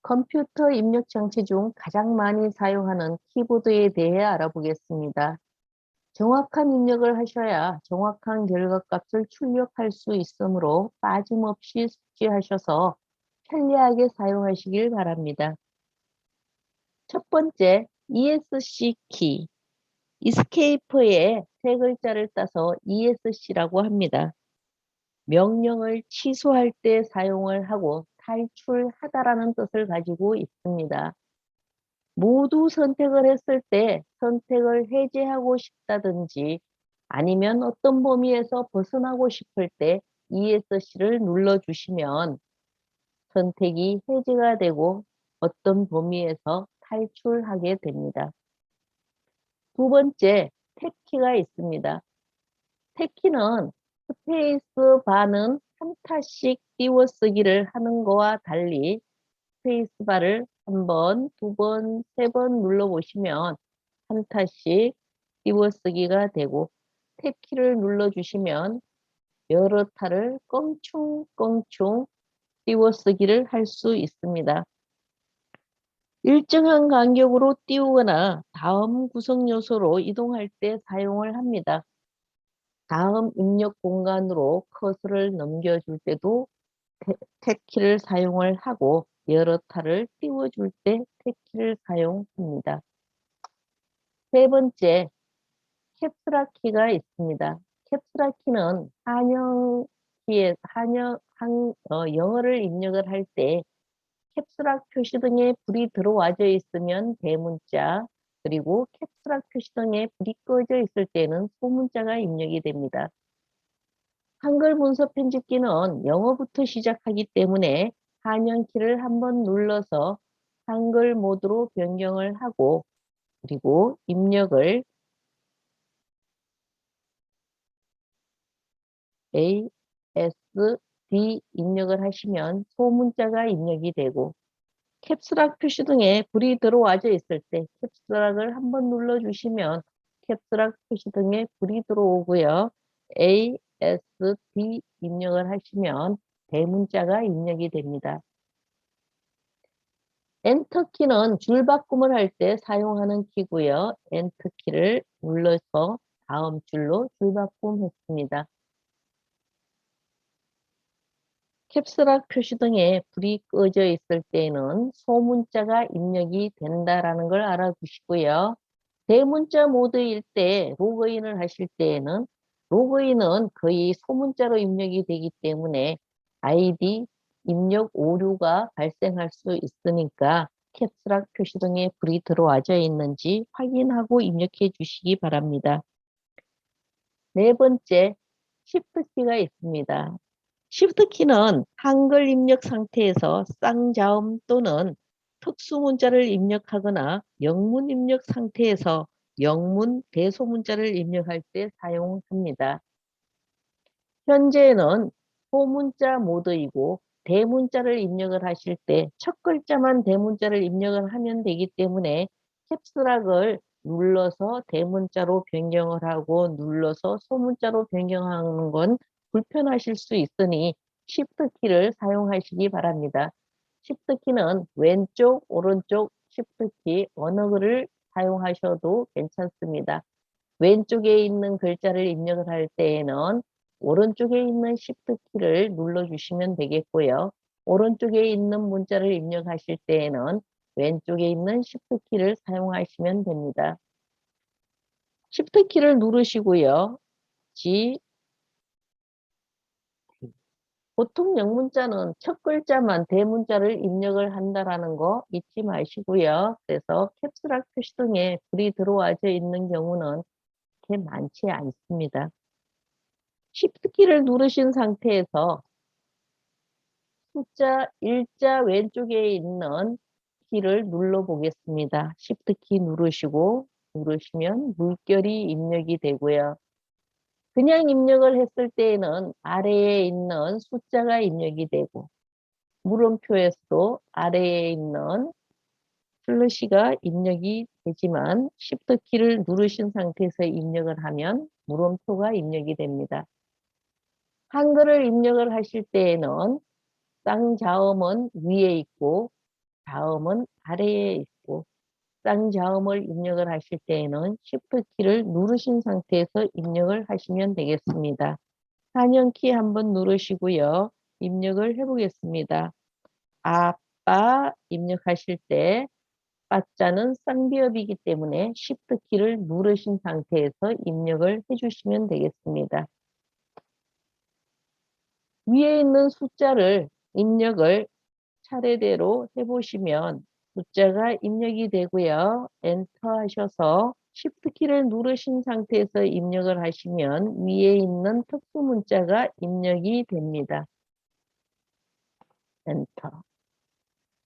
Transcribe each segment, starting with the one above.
컴퓨터 입력 장치 중 가장 많이 사용하는 키보드에 대해 알아보겠습니다. 정확한 입력을 하셔야 정확한 결과값을 출력할 수 있으므로 빠짐없이 숙지하셔서 편리하게 사용하시길 바랍니다. 첫 번째, ESC 키. 이스케이프의 세 글자를 따서 ESC라고 합니다. 명령을 취소할 때 사용을 하고 탈출하다라는 뜻을 가지고 있습니다. 모두 선택을 했을 때 선택을 해제하고 싶다든지 아니면 어떤 범위에서 벗어나고 싶을 때 ESC를 눌러주시면 선택이 해제가 되고 어떤 범위에서 탈출하게 됩니다. 두 번째, 탭키가 있습니다. 탭키는 스페이스바는 한 타씩 띄워쓰기를 하는 거와 달리 스페이스바를 한 번, 두 번, 세 번 눌러보시면 한 타씩 띄워쓰기가 되고 탭키를 눌러주시면 여러 타를 껑충껑충 띄워쓰기를 할 수 있습니다. 일정한 간격으로 띄우거나 다음 구성 요소로 이동할 때 사용을 합니다. 다음 입력 공간으로 커서를 넘겨줄 때도 탭키를 사용을 하고 여러 타를 띄워줄 때 탭키를 사용합니다. 세 번째, 캡슐라 키가 있습니다. 캡슐라 키는 영어를 입력을 할 때 캡슐라 표시 등에 불이 들어와져 있으면 대문자, 그리고 캡슐라 표시 등에 불이 꺼져 있을 때는 소문자가 입력이 됩니다. 한글 문서 편집기는 영어부터 시작하기 때문에 한영키를 한번 눌러서 한글 모드로 변경을 하고 그리고 입력을 A, S, D 입력을 하시면 소문자가 입력이 되고 캡슐락 표시 등에 불이 들어와져 있을 때 캡슐락을 한번 눌러주시면 캡슐락 표시 등에 불이 들어오고요. A, S, D 입력을 하시면 대문자가 입력이 됩니다. 엔터키는 줄바꿈을 할 때 사용하는 키고요. 엔터키를 눌러서 다음 줄로 줄바꿈했습니다. 캡슐락 표시 등에 불이 꺼져 있을 때에는 소문자가 입력이 된다라는 걸 알아두시고요. 대문자 모드일 때 로그인을 하실 때에는 로그인은 거의 소문자로 입력이 되기 때문에 아이디 입력 오류가 발생할 수 있으니까 캡슐락 표시 등에 불이 들어와져 있는지 확인하고 입력해 주시기 바랍니다. 네 번째, Shift 키가 있습니다. Shift 키는 한글 입력 상태에서 쌍자음 또는 특수문자를 입력하거나 영문 입력 상태에서 영문 대소문자를 입력할 때 사용합니다. 현재는 소문자 모드이고 대문자를 입력을 하실 때 첫 글자만 대문자를 입력을 하면 되기 때문에 캡슐락을 눌러서 대문자로 변경을 하고 눌러서 소문자로 변경하는 건 불편하실 수 있으니 Shift 키를 사용하시기 바랍니다. Shift 키는 왼쪽, 오른쪽 Shift 키 어느 글을 사용하셔도 괜찮습니다. 왼쪽에 있는 글자를 입력을 할 때에는 오른쪽에 있는 Shift 키를 눌러주시면 되겠고요. 오른쪽에 있는 문자를 입력하실 때에는 왼쪽에 있는 Shift 키를 사용하시면 됩니다. Shift 키를 누르시고요. G, 보통 영문자는 첫 글자만 대문자를 입력을 한다라는 거 잊지 마시고요. 그래서 캡슐락 표시 등에 불이 들어와져 있는 경우는 그렇게 많지 않습니다. Shift 키를 누르신 상태에서 숫자 1자 왼쪽에 있는 키를 눌러 보겠습니다. Shift 키 누르시면 물결이 입력이 되고요. 그냥 입력을 했을 때에는 아래에 있는 숫자가 입력이 되고 물음표에서도 아래에 있는 슬러시가 입력이 되지만 Shift 키를 누르신 상태에서 입력을 하면 물음표가 입력이 됩니다. 한글을 입력을 하실 때에는 쌍자음은 위에 있고 자음은 아래에 있고 쌍자음을 입력을 하실 때에는 Shift 키를 누르신 상태에서 입력을 하시면 되겠습니다. 한영키 한번 누르시고요. 입력을 해보겠습니다. 아빠 입력하실 때 빠자는 쌍비읍이기 때문에 Shift 키를 누르신 상태에서 입력을 해주시면 되겠습니다. 위에 있는 숫자를 입력을 차례대로 해보시면 숫자가 입력이 되고요. 엔터 하셔서 Shift 키를 누르신 상태에서 입력을 하시면 위에 있는 특수 문자가 입력이 됩니다. 엔터.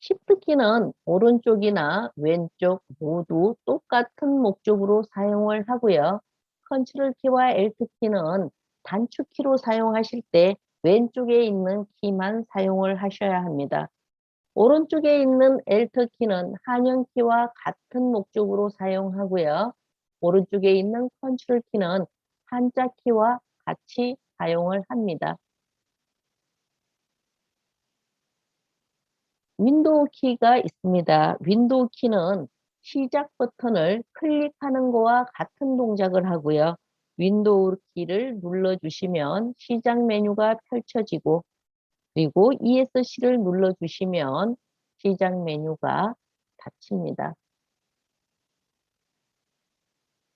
Shift 키는 오른쪽이나 왼쪽 모두 똑같은 목적으로 사용을 하고요. 컨트롤 키와 Alt 키는 단축 키로 사용하실 때 왼쪽에 있는 키만 사용을 하셔야 합니다. 오른쪽에 있는 Alt 키는 한영 키와 같은 목적으로 사용하고요. 오른쪽에 있는 컨트롤 키는 한자 키와 같이 사용을 합니다. 윈도우 키가 있습니다. 윈도우 키는 시작 버튼을 클릭하는 거와 같은 동작을 하고요. 윈도우 키를 눌러주시면 시작 메뉴가 펼쳐지고 그리고 ESC를 눌러주시면 시작 메뉴가 닫힙니다.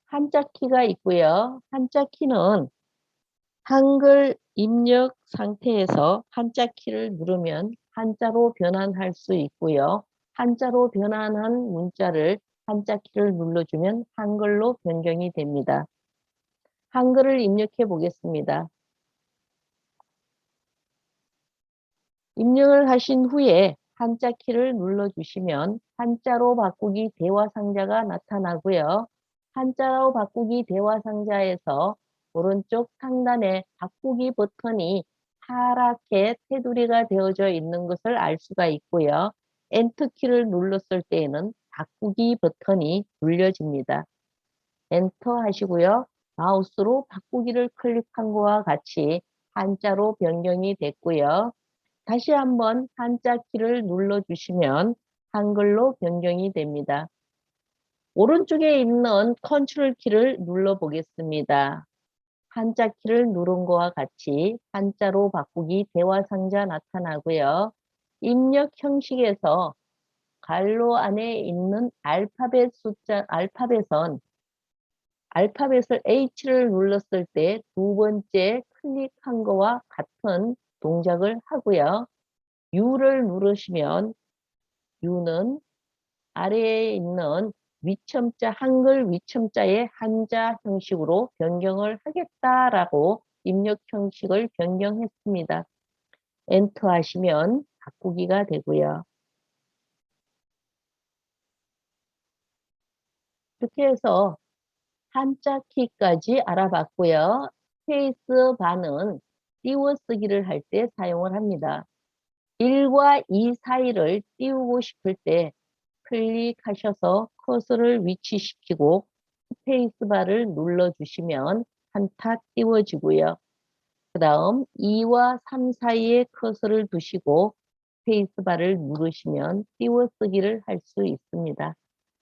한자 키가 있고요. 한자 키는 한글 입력 상태에서 한자 키를 누르면 한자로 변환할 수 있고요. 한자로 변환한 문자를 한자 키를 눌러주면 한글로 변경이 됩니다. 한글을 입력해 보겠습니다. 입력을 하신 후에 한자 키를 눌러주시면 한자로 바꾸기 대화 상자가 나타나고요. 한자로 바꾸기 대화 상자에서 오른쪽 상단에 바꾸기 버튼이 파랗게 테두리가 되어져 있는 것을 알 수가 있고요. 엔터 키를 눌렀을 때에는 바꾸기 버튼이 눌려집니다. 엔터 하시고요. 마우스로 바꾸기를 클릭한 것과 같이 한자로 변경이 됐고요. 다시 한번 한자 키를 눌러주시면 한글로 변경이 됩니다. 오른쪽에 있는 컨트롤 키를 눌러보겠습니다. 한자 키를 누른 것과 같이 한자로 바꾸기 대화 상자 나타나고요. 입력 형식에서 괄호 안에 있는 알파벳을 H를 눌렀을 때 두 번째 클릭한 것과 같은 동작을 하고요. U를 누르시면 U는 아래에 있는 위첨자, 한글 위첨자의 한자 형식으로 변경을 하겠다라고 입력 형식을 변경했습니다. 엔터 하시면 바꾸기가 되고요. 이렇게 해서 한자 키까지 알아봤고요. 스페이스 바는 띄워쓰기를 할 때 사용을 합니다. 1과 2 사이를 띄우고 싶을 때 클릭하셔서 커서를 위치시키고 스페이스바를 눌러주시면 한타 띄워지고요. 그 다음 2와 3 사이에 커서를 두시고 스페이스바를 누르시면 띄워쓰기를 할 수 있습니다.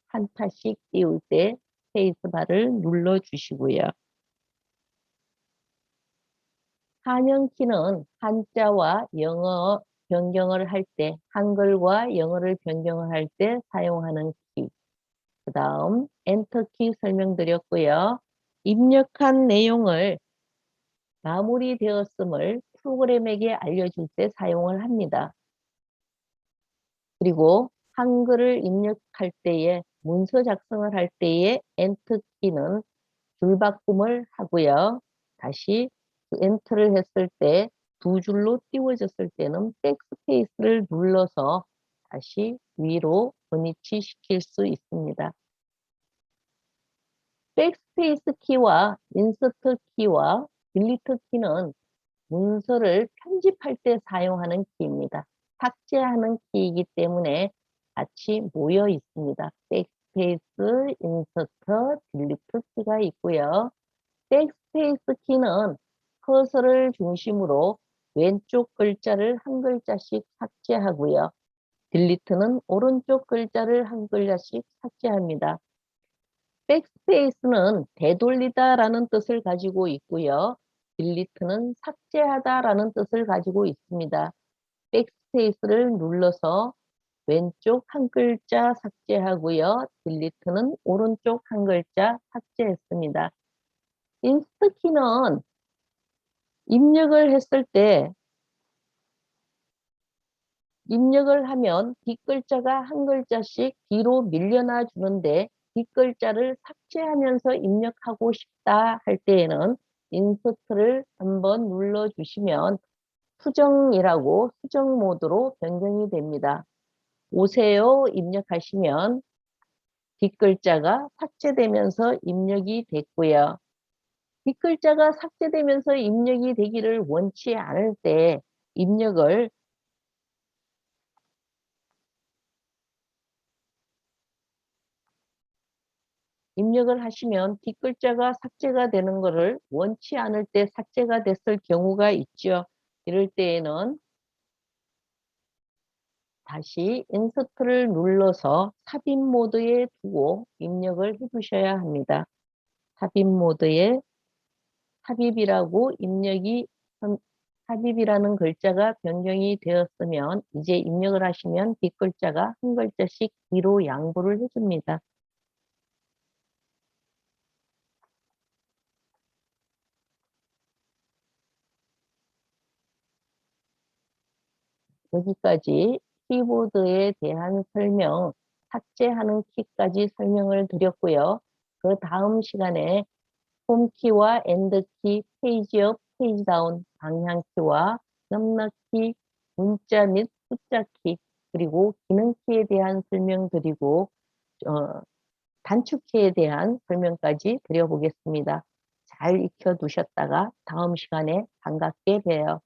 한타씩 띄울 때 스페이스바를 눌러주시고요. 한영키는 한자와 영어 변경을 할 때, 한글과 영어를 변경을 할 때 사용하는 키. 그 다음 엔터키 설명드렸고요. 입력한 내용을 마무리되었음을 프로그램에게 알려줄 때 사용을 합니다. 그리고 한글을 입력할 때에 문서 작성을 할 때에 엔터키는 줄바꿈을 하고요. 다시 엔터를 했을 때 두 줄로 띄워졌을 때는 백스페이스를 눌러서 다시 위로 번위치 시킬 수 있습니다. 백스페이스 키와 인서트 키와 딜리트 키는 문서를 편집할 때 사용하는 키입니다. 삭제하는 키이기 때문에 같이 모여 있습니다. 백스페이스, 인서트, 딜리트 키가 있고요. 백스페이스 키는 커서를 중심으로 왼쪽 글자를 한 글자씩 삭제하고요. 딜리트는 오른쪽 글자를 한 글자씩 삭제합니다. 백스페이스는 되돌리다라는 뜻을 가지고 있고요. 딜리트는 삭제하다라는 뜻을 가지고 있습니다. 백스페이스를 눌러서 왼쪽 한 글자 삭제하고요. 딜리트는 오른쪽 한 글자 삭제했습니다. 인스트 키는 입력을 했을 때 입력을 하면 뒷글자가 한 글자씩 뒤로 밀려나 주는데 뒷글자를 삭제하면서 입력하고 싶다 할 때에는 인서트를 한번 눌러주시면 수정이라고 수정 모드로 변경이 됩니다. 오세요 입력하시면 뒷글자가 삭제되면서 입력이 됐고요. 뒷글자가 삭제되면서 입력이 되기를 원치 않을 때 입력을 하시면 뒷글자가 삭제가 되는 것을 원치 않을 때 삭제가 됐을 경우가 있죠. 이럴 때에는 다시 인서트를 눌러서 삽입 모드에 두고 입력을 해 주셔야 합니다. 삽입 모드에 삽입이라고 삽입이라는 글자가 변경이 되었으면 이제 입력을 하시면 뒷글자가 한 글자씩 뒤로 양보를 해줍니다. 여기까지 키보드에 대한 설명, 삭제하는 키까지 설명을 드렸고요. 그 다음 시간에 홈키와 엔드키, 페이지업, 페이지다운, 방향키와 넘넣기, 문자 및 숫자 키, 그리고 기능키에 대한 설명드리고 단축키에 대한 설명까지 드려보겠습니다. 잘 익혀두셨다가 다음 시간에 반갑게 봬요.